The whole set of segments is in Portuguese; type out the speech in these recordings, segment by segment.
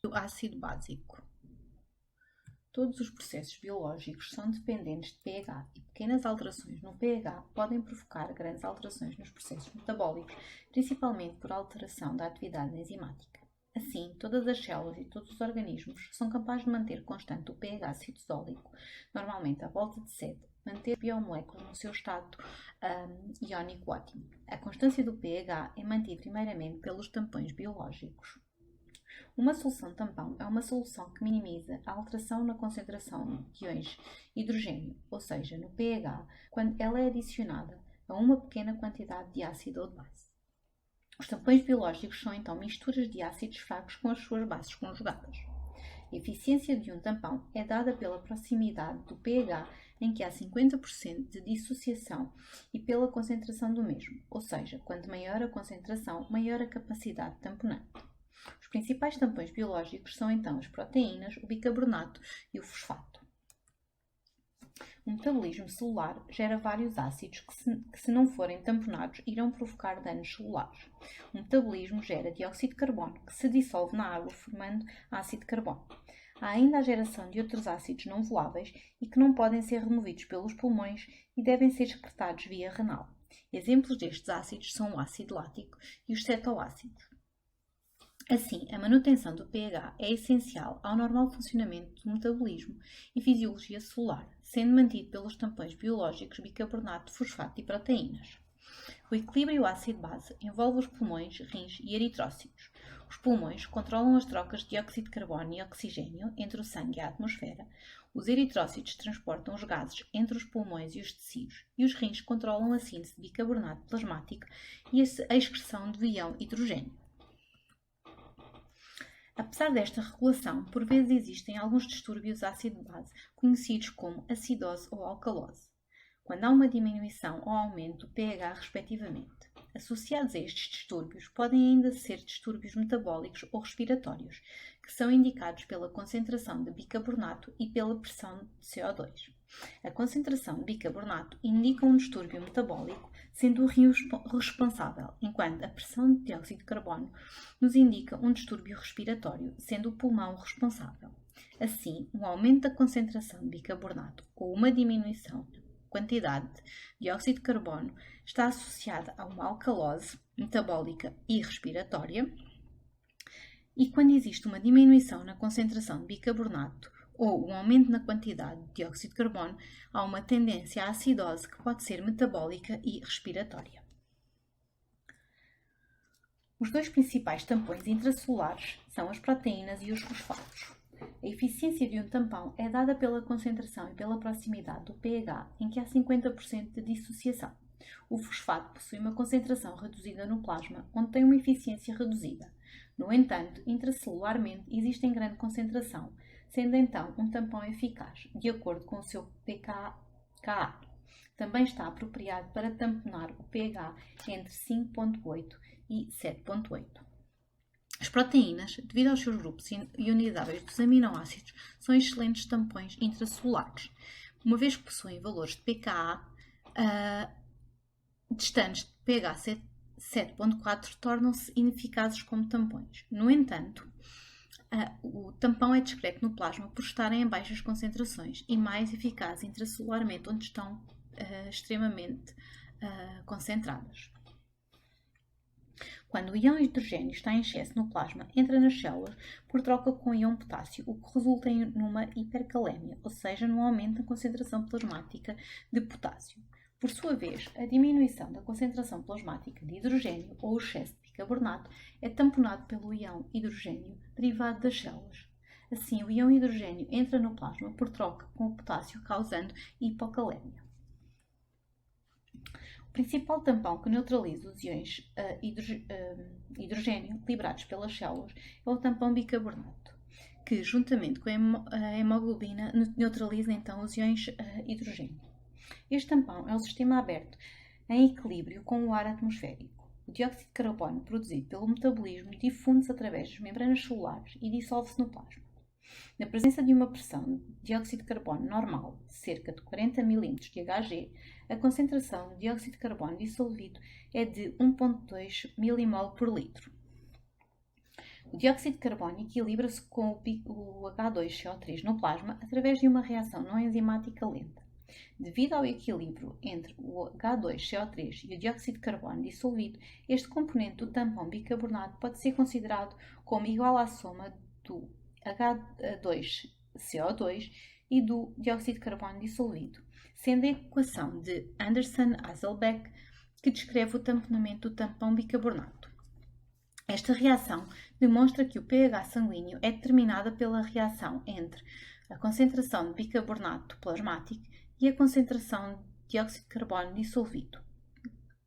do ácido básico. Todos os processos biológicos são dependentes de pH e pequenas alterações no pH podem provocar grandes alterações nos processos metabólicos, principalmente por alteração da atividade enzimática. Assim, todas as células e todos os organismos são capazes de manter constante o pH citosólico, normalmente à volta de 7, manter biomoléculas no seu estado iónico ótimo. A constância do pH é mantida primeiramente pelos tampões biológicos. Uma solução tampão é uma solução que minimiza a alteração na concentração de íons hidrogênio, ou seja, no pH, quando ela é adicionada a uma pequena quantidade de ácido ou de base. Os tampões biológicos são então misturas de ácidos fracos com as suas bases conjugadas. A eficiência de um tampão é dada pela proximidade do pH em que há 50% de dissociação e pela concentração do mesmo, ou seja, quanto maior a concentração, maior a capacidade tamponante. Os principais tampões biológicos são então as proteínas, o bicarbonato e o fosfato. O metabolismo celular gera vários ácidos que, se não forem tamponados, irão provocar danos celulares. O metabolismo gera dióxido de carbono, que se dissolve na água formando ácido de carbono. Há ainda a geração de outros ácidos não voláveis e que não podem ser removidos pelos pulmões e devem ser excretados via renal. Exemplos destes ácidos são o ácido lático e os cetoácidos. Assim, a manutenção do pH é essencial ao normal funcionamento do metabolismo e fisiologia celular, sendo mantido pelos tampões biológicos bicarbonato, fosfato e proteínas. O equilíbrio ácido-base envolve os pulmões, rins e eritrócitos. Os pulmões controlam as trocas de dióxido de carbono e oxigênio entre o sangue e a atmosfera. Os eritrócitos transportam os gases entre os pulmões e os tecidos, e os rins controlam a síntese de bicarbonato plasmático e a excreção de íon hidrogênio. Apesar desta regulação, por vezes existem alguns distúrbios ácido-base, conhecidos como acidose ou alcalose, quando há uma diminuição ou aumento do pH respectivamente. Associados a estes distúrbios podem ainda ser distúrbios metabólicos ou respiratórios, que são indicados pela concentração de bicarbonato e pela pressão de CO2. A concentração de bicarbonato indica um distúrbio metabólico, sendo o rim responsável, enquanto a pressão de dióxido de carbono nos indica um distúrbio respiratório, sendo o pulmão responsável. Assim, um aumento da concentração de bicarbonato ou uma diminuição da quantidade de dióxido de carbono está associada a uma alcalose metabólica e respiratória, e quando existe uma diminuição na concentração de bicarbonato ou um aumento na quantidade de dióxido de carbono, há uma tendência à acidose que pode ser metabólica e respiratória. Os dois principais tampões intracelulares são as proteínas e os fosfatos. A eficiência de um tampão é dada pela concentração e pela proximidade do pH em que há 50% de dissociação. O fosfato possui uma concentração reduzida no plasma, onde tem uma eficiência reduzida. No entanto, intracelularmente existe em grande concentração, sendo então um tampão eficaz, de acordo com o seu pKa. Também está apropriado para tamponar o pH entre 5,8 e 7,8. As proteínas, devido aos seus grupos ionizáveis dos aminoácidos, são excelentes tampões intracelulares, uma vez que possuem valores de pKa distantes de pH 7,4, tornam-se ineficazes como tampões. No entanto, o tampão é discreto no plasma por estarem em baixas concentrações e mais eficaz intracelularmente, onde estão extremamente concentradas. Quando o íon hidrogênio está em excesso no plasma, entra nas células por troca com o íon potássio, o que resulta numa hipercalémia, ou seja, num aumento da concentração plasmática de potássio. Por sua vez, a diminuição da concentração plasmática de hidrogênio ou o excesso de bicarbonato é tamponado pelo íon hidrogênio derivado das células. Assim, o íon hidrogênio entra no plasma por troca com o potássio, causando hipocalémia. O principal tampão que neutraliza os íons hidrogênio liberados pelas células é o tampão bicarbonato, que, juntamente com a hemoglobina, neutraliza então os íons hidrogênio. Este tampão é um sistema aberto em equilíbrio com o ar atmosférico. O dióxido de carbono produzido pelo metabolismo difunde-se através das membranas celulares e dissolve-se no plasma. Na presença de uma pressão de dióxido de carbono normal de cerca de 40 ml de Hg, a concentração de dióxido de carbono dissolvido é de 1,2 mmol por litro. O dióxido de carbono equilibra-se com o H2CO3 no plasma através de uma reação não enzimática lenta. Devido ao equilíbrio entre o H2CO3 e o dióxido de carbono dissolvido, este componente do tampão bicarbonato pode ser considerado como igual à soma do H2CO2 e do dióxido de carbono dissolvido, sendo a equação de Anderson-Hasselbalch que descreve o tamponamento do tampão bicarbonato. Esta reação demonstra que o pH sanguíneo é determinada pela reação entre a concentração de bicarbonato plasmático e a concentração de dióxido de carbono dissolvido,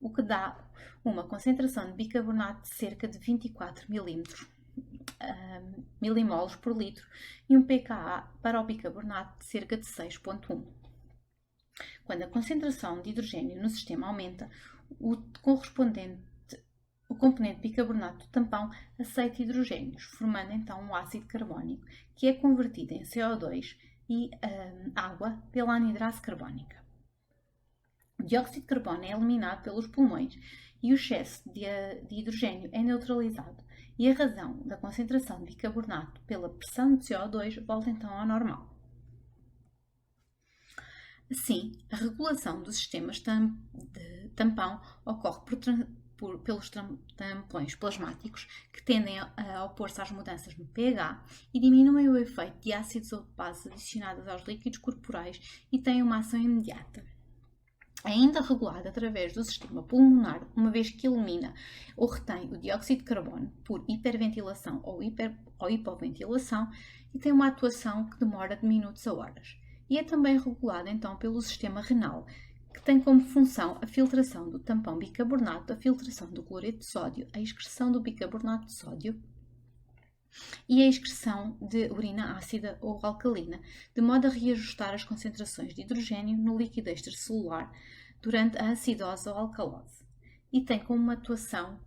o que dá uma concentração de bicarbonato de cerca de 24 milimoles por litro e um pKa para o bicarbonato de cerca de 6,1. Quando a concentração de hidrogênio no sistema aumenta, o componente bicarbonato do tampão aceita hidrogênios, formando então um ácido carbónico, que é convertido em CO2 e água pela anidrase carbónica. O dióxido de carbono é eliminado pelos pulmões e o excesso de hidrogênio é neutralizado, e a razão da concentração de bicarbonato pela pressão de CO2 volta então ao normal. Assim, a regulação dos sistemas de tampão ocorre pelos tampões plasmáticos, que tendem a opor-se às mudanças no pH e diminuem o efeito de ácidos ou de bases adicionados aos líquidos corporais e têm uma ação imediata. É ainda regulada através do sistema pulmonar, uma vez que elimina ou retém o dióxido de carbono por hiperventilação ou hipoventilação e tem uma atuação que demora de minutos a horas. E é também regulada então pelo sistema renal, que tem como função a filtração do tampão bicarbonato, a filtração do cloreto de sódio, a excreção do bicarbonato de sódio e a excreção de urina ácida ou alcalina, de modo a reajustar as concentrações de hidrogênio no líquido extracelular durante a acidose ou alcalose, e tem como uma atuação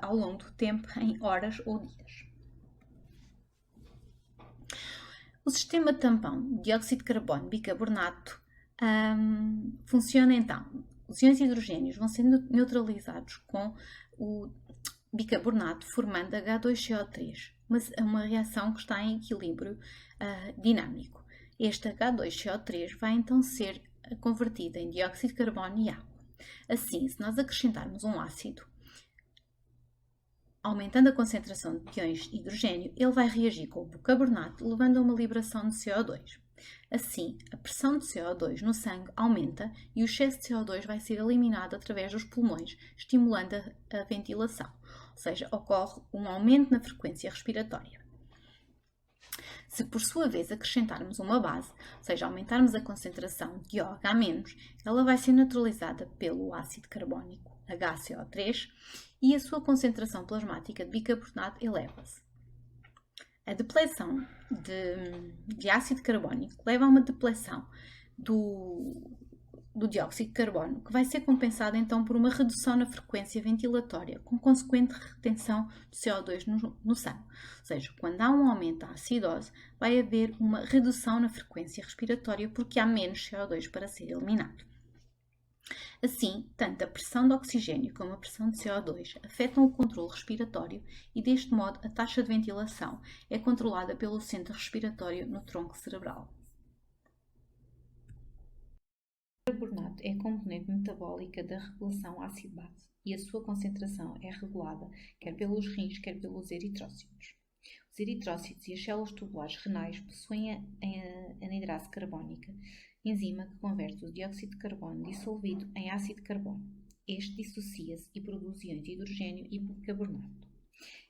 ao longo do tempo em horas ou dias. O sistema tampão de dióxido de carbono bicarbonato funciona então. Os íons hidrogênios vão sendo neutralizados com o bicarbonato, formando H2CO3, uma reação que está em equilíbrio dinâmico. Este H2CO3 vai então ser convertido em dióxido de carbono e água. Assim, se nós acrescentarmos um ácido, aumentando a concentração de íons de hidrogênio, ele vai reagir com o bicarbonato, levando a uma liberação de CO2. Assim, a pressão de CO2 no sangue aumenta e o excesso de CO2 vai ser eliminado através dos pulmões, estimulando a ventilação, ou seja, ocorre um aumento na frequência respiratória. Se por sua vez acrescentarmos uma base, ou seja, aumentarmos a concentração de OH-, ela vai ser neutralizada pelo ácido carbónico HCO3 e a sua concentração plasmática de bicarbonato eleva-se. A depleção de ácido carbónico leva a uma depleção do dióxido de carbono, que vai ser compensada então por uma redução na frequência ventilatória, com consequente retenção de CO2 no sangue. Ou seja, quando há um aumento da acidose, vai haver uma redução na frequência respiratória porque há menos CO2 para ser eliminado. Assim, tanto a pressão de oxigênio como a pressão de CO2 afetam o controle respiratório e, deste modo, a taxa de ventilação é controlada pelo centro respiratório no tronco cerebral. O bicarbonato é a componente metabólica da regulação ácido-base e a sua concentração é regulada quer pelos rins, quer pelos eritrócitos. Os eritrócitos e as células tubulares renais possuem a anidrase carbónica, enzima que converte o dióxido de carbono dissolvido em ácido de carbono. Este dissocia-se e produz íons de hidrogênio e bicarbonato.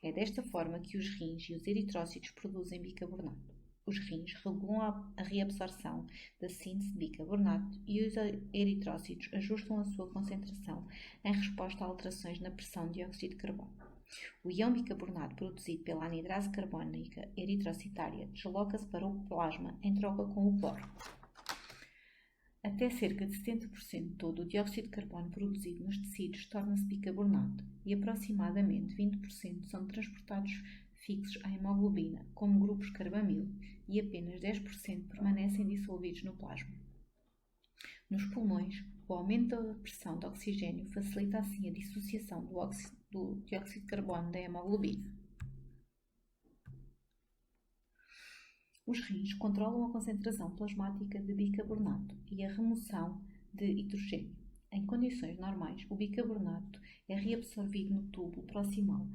É desta forma que os rins e os eritrócitos produzem bicarbonato. Os rins regulam a reabsorção da síntese de bicarbonato e os eritrócitos ajustam a sua concentração em resposta a alterações na pressão de dióxido de carbono. O íon bicarbonato produzido pela anidrase carbónica eritrocitária desloca-se para o plasma em troca com o cloro. Até cerca de 70% de todo o dióxido de carbono produzido nos tecidos torna-se bicarbonato e aproximadamente 20% são transportados fixos à hemoglobina, como grupos carbamil, e apenas 10% permanecem dissolvidos no plasma. Nos pulmões, o aumento da pressão de oxigênio facilita assim a dissociação do dióxido de carbono da hemoglobina. Os rins controlam a concentração plasmática de bicarbonato e a remoção de hidrogênio. Em condições normais, o bicarbonato é reabsorvido no túbulo proximal,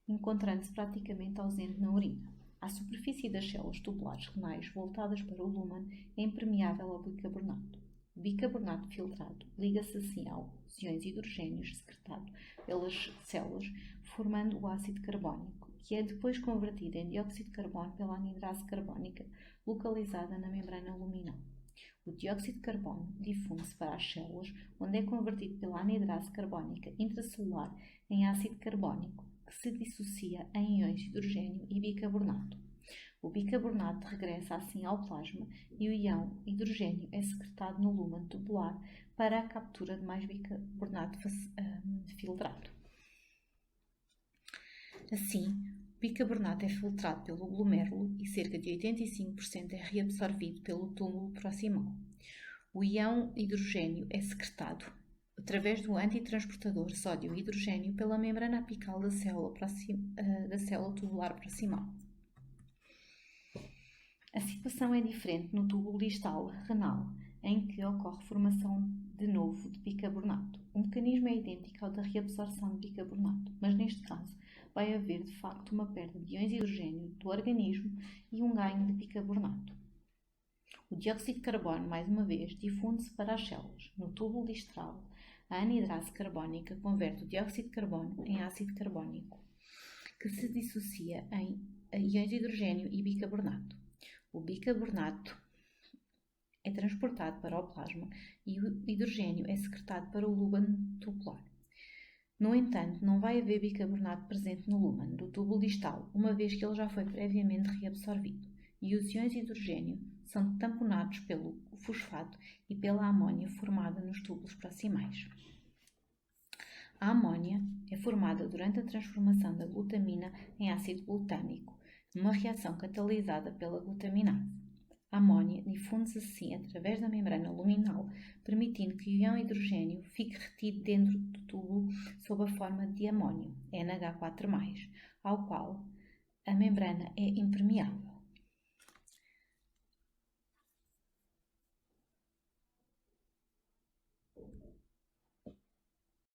encontrando-se praticamente ausente na urina. A superfície das células tubulares renais voltadas para o lúmen é impermeável ao bicarbonato. O bicarbonato filtrado liga-se assim aos iões hidrogênios secretados pelas células, formando o ácido carbónico, que é depois convertido em dióxido de carbono pela anidrase carbónica, localizada na membrana luminal. O dióxido de carbono difunde-se para as células, onde é convertido pela anidrase carbónica intracelular em ácido carbónico, que se dissocia em iões de hidrogênio e bicarbonato. O bicarbonato regressa assim ao plasma e o íon hidrogênio é secretado no lúmen tubular para a captura de mais bicarbonato filtrado. Assim, o bicarbonato é filtrado pelo glomérulo e cerca de 85% é reabsorvido pelo túmulo proximal. O íon hidrogênio é secretado através do antitransportador sódio-hidrogênio pela membrana apical da célula tubular proximal. A situação é diferente no túbulo distal renal, em que ocorre formação de novo de bicarbonato. O mecanismo é idêntico ao da reabsorção de bicarbonato, mas neste caso vai haver de facto uma perda de íons de hidrogênio do organismo e um ganho de bicarbonato. O dióxido de carbono, mais uma vez, difunde-se para as células. No túbulo distal, a anidrase carbónica converte o dióxido de carbono em ácido carbónico, que se dissocia em íons de hidrogênio e bicarbonato. O bicarbonato é transportado para o plasma e o hidrogênio é secretado para o lúmen tubular. No entanto, não vai haver bicarbonato presente no lúmen do túbulo distal, uma vez que ele já foi previamente reabsorvido, e os íons de hidrogênio são tamponados pelo fosfato e pela amônia formada nos túbulos proximais. A amônia é formada durante a transformação da glutamina em ácido glutâmico, numa reação catalisada pela glutaminase. A amônia difunde-se assim através da membrana luminal, permitindo que o íon hidrogênio fique retido dentro do túbulo sob a forma de amônio, NH4+, ao qual a membrana é impermeável.